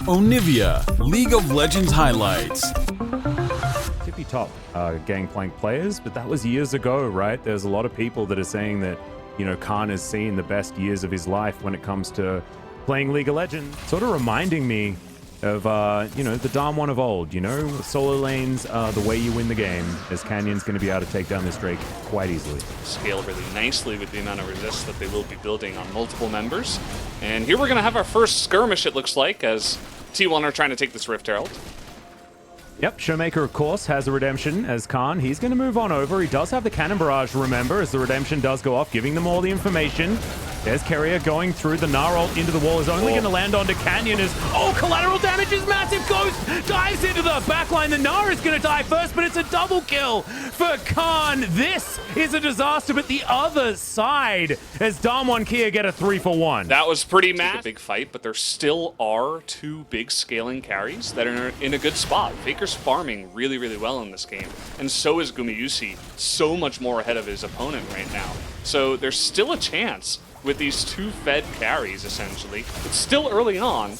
Onivia, League of Legends highlights. Tippy top Gangplank players, but that was years ago, right? There's a lot of people that are saying that, Khan has seen the best years of his life when it comes to playing League of Legends. Sort of reminding me of, the Darm1 of old, Solo lanes are the way you win the game, as Canyon's going to be able to take down this Drake quite easily. Scale really nicely with the amount of resist that they will be building on multiple members. And here we're going to have our first skirmish, it looks like, as T1 are trying to take this Rift Herald. Yep, Showmaker, of course, has a redemption as Khan. He's going to move on over. He does have the Cannon Barrage, remember, as the redemption does go off, giving them all the information. There's Carrier going through the Gnar ult into the wall. Is only going to land onto Canyon as... Oh, collateral damage is massive. Ghost dives into the backline. The Gnar is going to die first, but it's a double kill for Khan. This is a disaster, but the other side as Darm1 Kia get a 3-for-1. That was pretty mad. Big fight, but there still are two big scaling carries that are in a good spot. Faker's farming really, really well in this game, and so is Gumayusi, so much more ahead of his opponent right now. So there's still a chance with these two fed carries, essentially. It's still early on,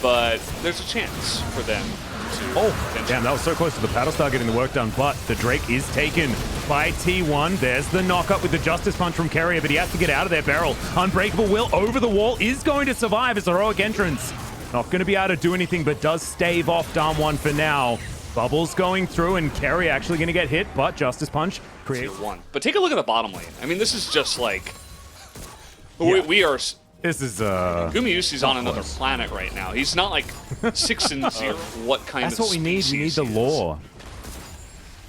but there's a chance for them to... Oh, damn, that was so close to the Battlestar getting the work done, but the Drake is taken by T1. There's the knock-up with the Justice Punch from Carrier, but he has to get out of there. Barrel, Unbreakable Will over the wall, is going to survive as heroic entrance. Not going to be able to do anything, but does stave off Darm1 for now. Bubbles going through, and Carrier actually going to get hit, but Justice Punch creates... one. But take a look at the bottom lane. I mean, this is just like... Yeah. We are... This is, Gumayusi's on another planet right now. He's not like 6-0. What kind That's of what we need. We need the lore.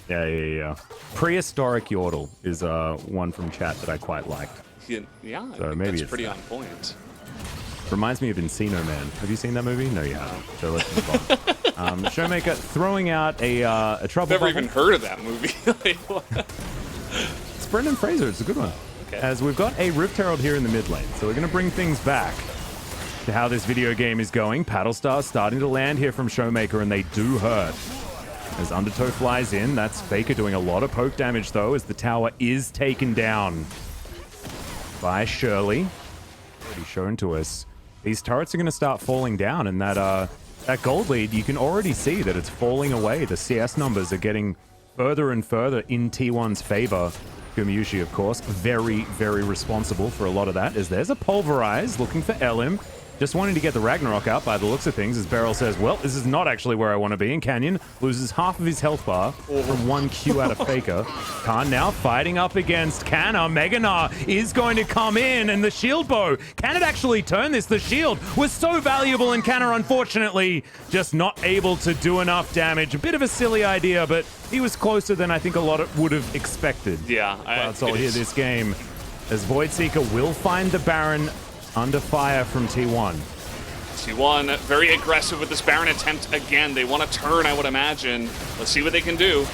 Yeah. Prehistoric Yordle is one from chat that I quite liked. Yeah, so maybe it's pretty on point. Reminds me of Encino Man. Have you seen that movie? No, you haven't. So let's move on. Showmaker throwing out a trouble. Never even heard of that movie. It's Brendan Fraser. It's a good one. Okay. As we've got a Rift Herald here in the mid lane, so we're going to bring things back to how this video game is going. Paddlestar starting to land here from Showmaker, and they do hurt. As Undertow flies in, that's Faker doing a lot of poke damage, though, as the tower is taken down by Shirley. Already shown to us. These turrets are going to start falling down, and that gold lead, you can already see that it's falling away. The CS numbers are getting further and further in T1's favor. Gumayusi, of course, very, very responsible for a lot of that, as there's a Pulverize looking for Elim. Just wanting to get the Ragnarok out by the looks of things, as Beryl says, well, this is not actually where I want to be, and Canyon loses half of his health bar from one Q out of Faker. Khan now fighting up against Canna. Mega Gnar is going to come in, and the shield bow. Can it actually turn this? The shield was so valuable, and Canna, unfortunately, just not able to do enough damage. A bit of a silly idea, but he was closer than I think a lot would have expected. Yeah. That's all here this game, as Voidseeker will find the Baron under fire from T1. T1 very aggressive with this Baron attempt again. They want to turn, I would imagine. Let's see what they can do.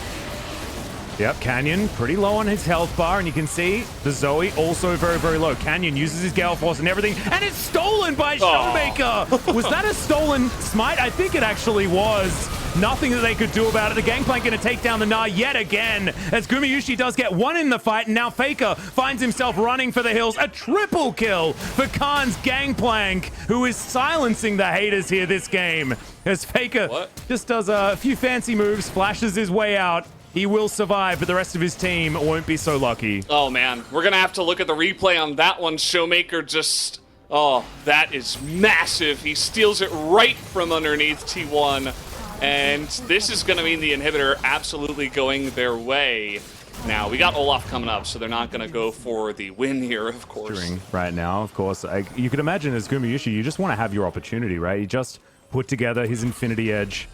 Yep, Canyon pretty low on his health bar, and you can see the Zoe also very, very low. Canyon uses his Gale Force and everything, and it's stolen by Showmaker! Was that a stolen smite? I think it actually was. Nothing that they could do about it. The Gangplank going to take down the Gnar yet again, as Gumayusi does get one in the fight, and now Faker finds himself running for the hills. A triple kill for Khan's Gangplank, who is silencing the haters here this game. As Faker just does a few fancy moves, flashes his way out. He will survive, but the rest of his team won't be so lucky. Oh, man. We're going to have to look at the replay on that one. Showmaker just... Oh, that is massive. He steals it right from underneath T1. And this is going to mean the inhibitor absolutely going their way. Now, we got Olaf coming up, so they're not going to go for the win here, of course. Right now, of course. You could imagine as Gumayusi, you just want to have your opportunity, right? You just put together his Infinity Edge.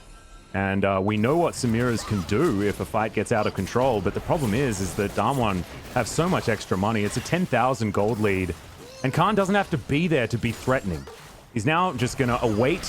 And we know what Samira's can do if a fight gets out of control, but the problem is that Darm1 have so much extra money. It's a 10,000 gold lead, and Khan doesn't have to be there to be threatening. He's now just going to await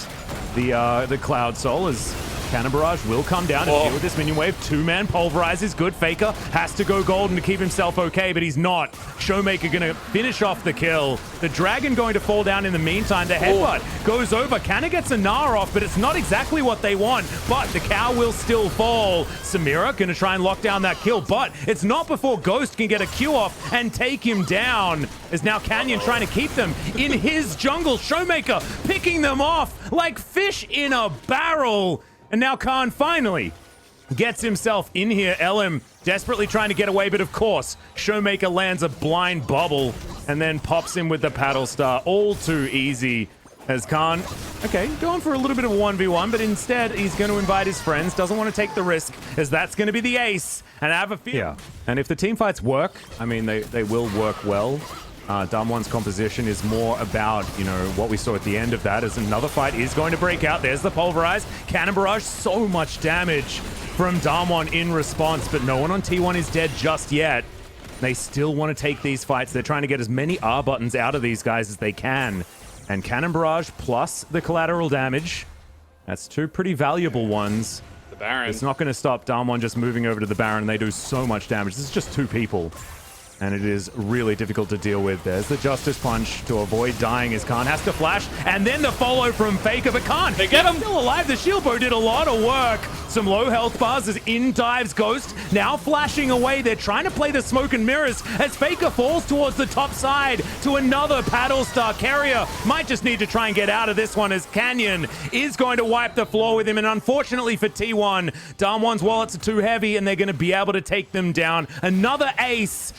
the Cloud Soul as Cannon Barrage will come down and deal with this minion wave. Two-man pulverize is good. Faker has to go golden to keep himself okay, but he's not. Showmaker gonna finish off the kill. The Dragon going to fall down in the meantime. The headbutt goes over. Kanna gets a Gnar off, but it's not exactly what they want. But the cow will still fall. Samira gonna try and lock down that kill, but it's not before Ghost can get a Q off and take him down. As now Canyon trying to keep them in his jungle. Showmaker picking them off like fish in a barrel. And now Khan finally gets himself in here. LM desperately trying to get away, but of course, Showmaker lands a blind bubble and then pops him with the paddle star. All too easy as Khan, okay, going for a little bit of a 1v1, but instead he's going to invite his friends. Doesn't want to take the risk, as that's going to be the ace. And I have a feeling. Yeah, and if the team fights work, I mean, they will work well. Damwon's composition is more about, you know, what we saw at the end of that, as another fight is going to break out. There's the Pulverize. Cannon Barrage, so much damage from Damwon in response, but no one on T1 is dead just yet. They still want to take these fights. They're trying to get as many R buttons out of these guys as they can. And Cannon Barrage plus the collateral damage, that's two pretty valuable ones. The Baron. It's not going to stop Damwon just moving over to the Baron. They do so much damage. This is just two people. And it is really difficult to deal with. There's the Justice Punch to avoid dying as Khan has to flash. And then the follow from Faker, but Khan, they get him. Still alive. The shield bow did a lot of work. Some low health bars as in dives Ghost. Now flashing away. They're trying to play the smoke and mirrors as Faker falls towards the top side to another paddle star. Carrier might just need to try and get out of this one as Canyon is going to wipe the floor with him. And unfortunately for T1, Damwon's wallets are too heavy and they're going to be able to take them down. Another ace.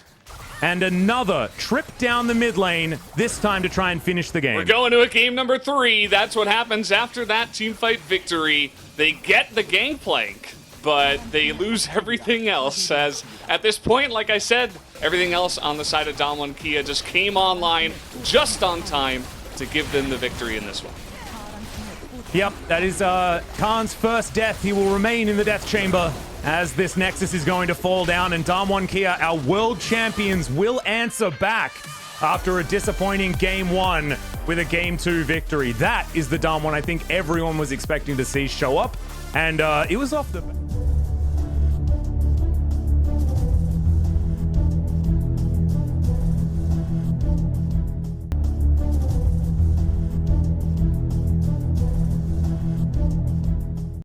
And another trip down the mid lane, this time to try and finish the game. We're going to a game number 3. That's what happens after that teamfight victory. They get the gangplank, but they lose everything else. As at this point, like I said, everything else on the side of Damwon Kia just came online just on time to give them the victory in this one. Yep, that is Khan's first death. He will remain in the death chamber as this Nexus is going to fall down, and Damwon Kia, our world champions, will answer back after a disappointing Game 1 with a Game 2 victory. That is the Damwon I think everyone was expecting to see show up, and it was off the...